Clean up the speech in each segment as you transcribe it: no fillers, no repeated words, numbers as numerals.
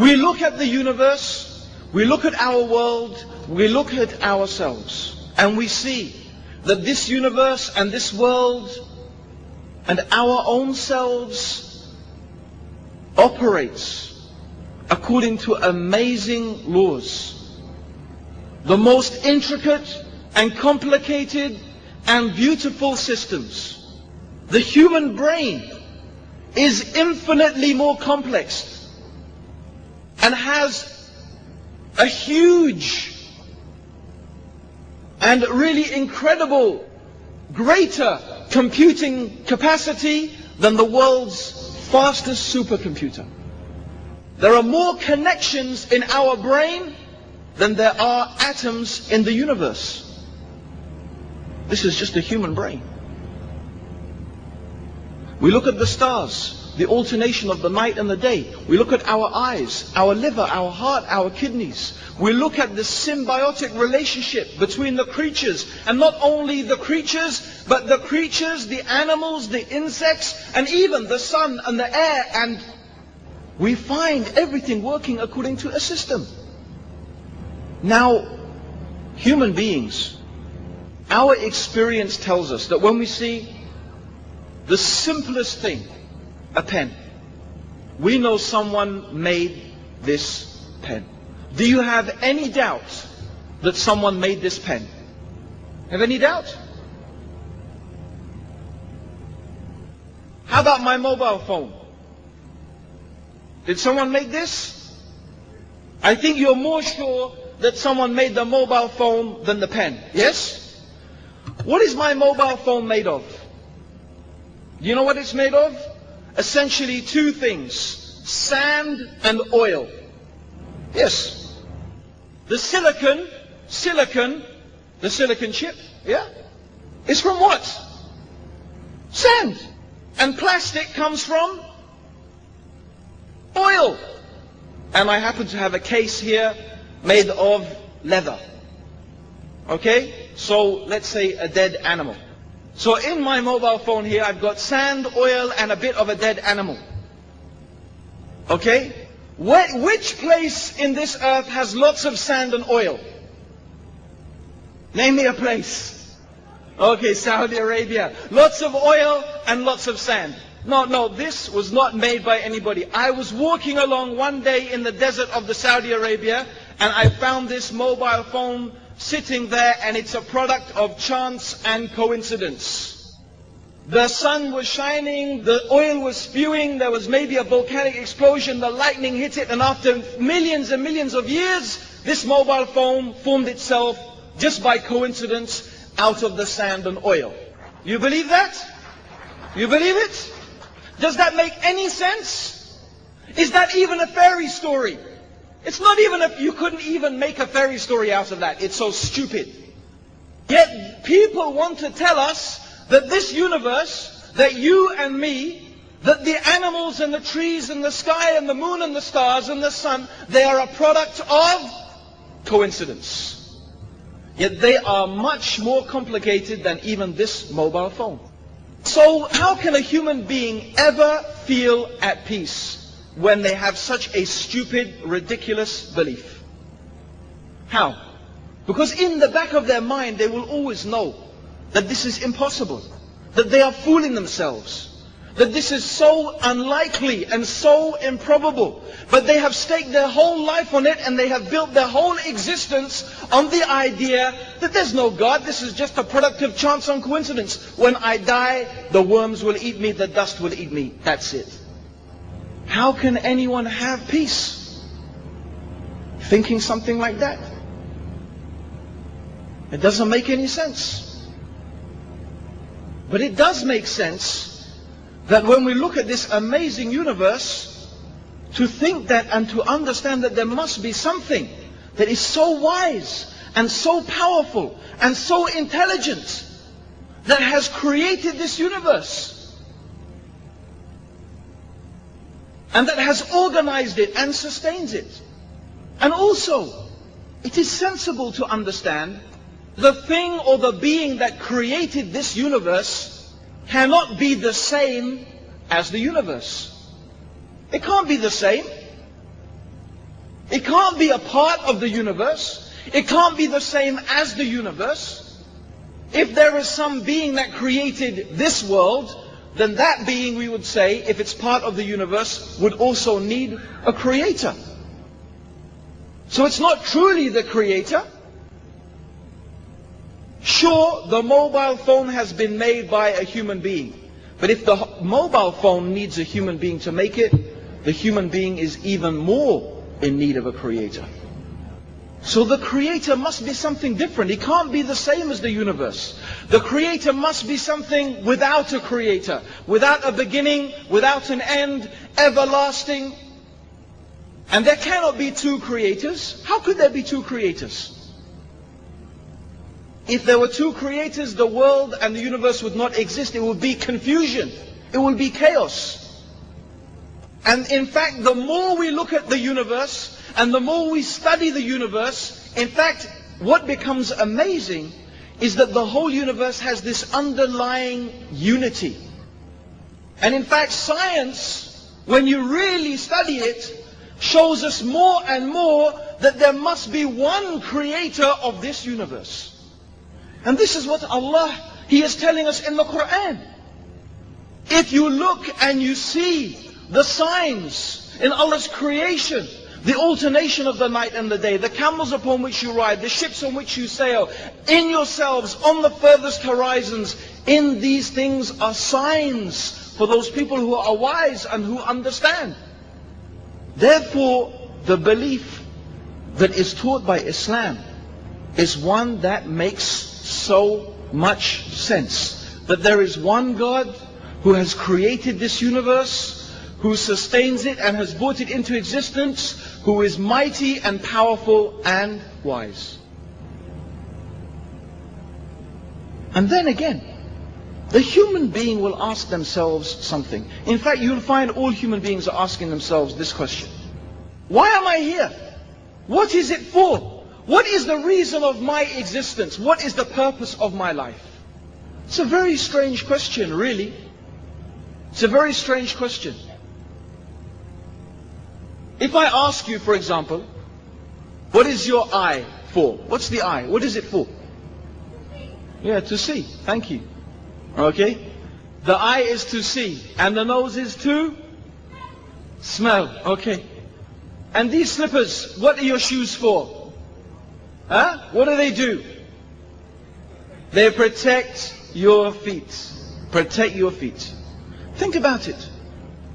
We look at the universe, we look at our world, we look at ourselves, and we see that this universe and this world and our own selves operates according to amazing laws. The most intricate and complicated and beautiful systems. The human brain is infinitely more complex and has a huge and really incredible, greater computing capacity than the world's fastest supercomputer. There are more connections in our brain than there are atoms in the universe. This is just a human brain. We look at the stars, the alternation of the night and the day. We look at our eyes, our liver, our heart, our kidneys. We look at the symbiotic relationship between the creatures, and not only the creatures, but the creatures, the animals, the insects, and even the sun and the air, and we find everything working according to a system. Now, human beings, our experience tells us that when we see the simplest thing, a pen, we know someone made this pen. Do you have any doubt that someone made this pen? Have any doubt? How about my mobile phone? Did someone make this? I think you're more sure that someone made the mobile phone than the pen. Yes? What is my mobile phone made of? Do you know what it's made of? Essentially two things: sand and oil. Yes. The silicon chip, yeah? Is from what? Sand. And plastic comes from oil. And I happen to have a case here made of leather. Okay? So let's say a dead animal. So in my mobile phone here, I've got sand, oil, and a bit of a dead animal. Okay? Which place in this earth has lots of sand and oil? Name me a place. Okay, Saudi Arabia. Lots of oil and lots of sand. No, this was not made by anybody. I was walking along one day in the desert of the Saudi Arabia, and I found this mobile phone sitting there, and it's a product of chance and coincidence. The sun was shining, the oil was spewing, there was maybe a volcanic explosion, the lightning hit it, and after millions and millions of years, this mobile phone formed itself just by coincidence out of the sand and oil. You believe that? You believe it? Does that make any sense? Is that even a fairy story? It's not even you couldn't even make a fairy story out of that. It's so stupid. Yet people want to tell us that this universe, that you and me, that the animals and the trees and the sky and the moon and the stars and the sun, they are a product of coincidence. Yet they are much more complicated than even this mobile phone. So how can a human being ever feel at peace when they have such a stupid, ridiculous belief? How? Because in the back of their mind they will always know that this is impossible, that they are fooling themselves, that this is so unlikely and so improbable. But they have staked their whole life on it, and they have built their whole existence on the idea that there's no God, this is just a product of chance and coincidence. When I die, the worms will eat me, the dust will eat me. That's it. How can anyone have peace thinking something like that? It doesn't make any sense. But it does make sense that when we look at this amazing universe, to think that and to understand that there must be something that is so wise and so powerful and so intelligent that has created this universe and that has organized it and sustains it. And also, it is sensible to understand the thing or the being that created this universe cannot be the same as the universe. It can't be the same. It can't be a part of the universe. It can't be the same as the universe. If there is some being that created this world, then that being, we would say, if it's part of the universe, would also need a creator. So it's not truly the creator. Sure, the mobile phone has been made by a human being. But if the mobile phone needs a human being to make it, the human being is even more in need of a creator. So the creator must be something different. It can't be the same as the universe. The creator must be something without a creator, without a beginning, without an end, everlasting. And there cannot be two creators. How could there be two creators? If there were two creators, the world and the universe would not exist. It would be confusion. It would be chaos. And in fact, the more we look at the universe, and the more we study the universe, in fact, what becomes amazing is that the whole universe has this underlying unity. And in fact, science, when you really study it, shows us more and more that there must be one creator of this universe. And this is what Allah, He is telling us in the Quran. If you look and you see the signs in Allah's creation, the alternation of the night and the day, the camels upon which you ride, the ships on which you sail, in yourselves, on the furthest horizons, in these things are signs for those people who are wise and who understand. Therefore, the belief that is taught by Islam is one that makes so much sense. That there is one God who has created this universe, who sustains it and has brought it into existence, who is mighty and powerful and wise. And then again, the human being will ask themselves something. In fact, you'll find all human beings are asking themselves this question. Why am I here? What is it for? What is the reason of my existence? What is the purpose of my life? It's a very strange question, really. It's a very strange question. If I ask you, for example, what is your eye for? What's the eye? What is it for? Yeah, to see. Thank you. Okay? The eye is to see. And the nose is to smell. Okay. And these slippers, what are your shoes for? Huh? What do they do? They protect your feet. Protect your feet. Think about it.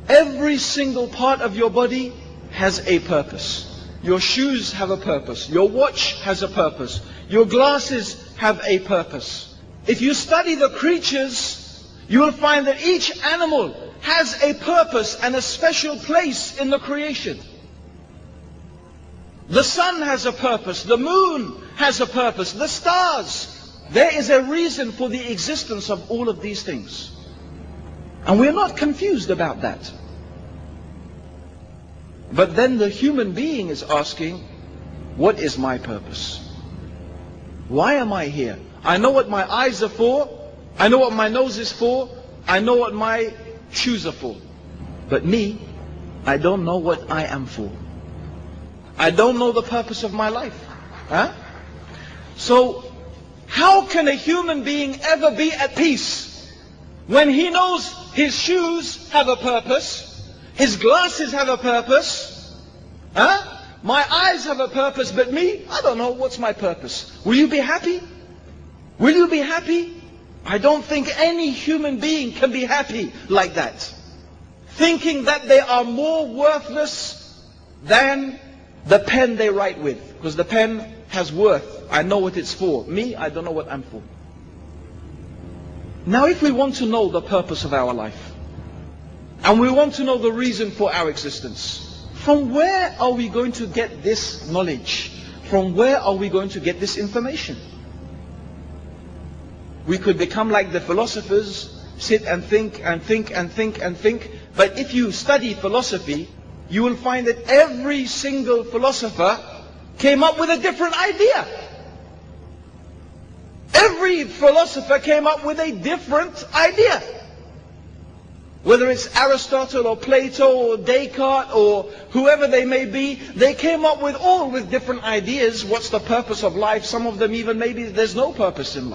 Every single part of your body has a purpose. Your shoes have a purpose. Your watch has a purpose. Your glasses have a purpose. If you study the creatures, you will find that each animal has a purpose and a special place in the creation. The sun has a purpose. The moon has a purpose. The stars. There is a reason for the existence of all of these things. And we're not confused about that. But then the human being is asking, what is my purpose? Why am I here? I know what my eyes are for. I know what my nose is for. I know what my shoes are for. But me, I don't know what I am for. I don't know the purpose of my life. Huh? So, how can a human being ever be at peace when he knows his shoes have a purpose? His glasses have a purpose. Huh? My eyes have a purpose, but me, I don't know what's my purpose. Will you be happy? Will you be happy? I don't think any human being can be happy like that. Thinking that they are more worthless than the pen they write with. Because the pen has worth. I know what it's for. Me, I don't know what I'm for. Now if we want to know the purpose of our life, and we want to know the reason for our existence, from where are we going to get this knowledge? From where are we going to get this information? We could become like the philosophers, sit and think and think and think and think. But if you study philosophy, you will find that every single philosopher came up with a different idea. Every philosopher came up with a different idea. Whether it's Aristotle or Plato or Descartes or whoever they may be, they came up with all with different ideas. What's the purpose of life? Some of them even maybe there's no purpose in life.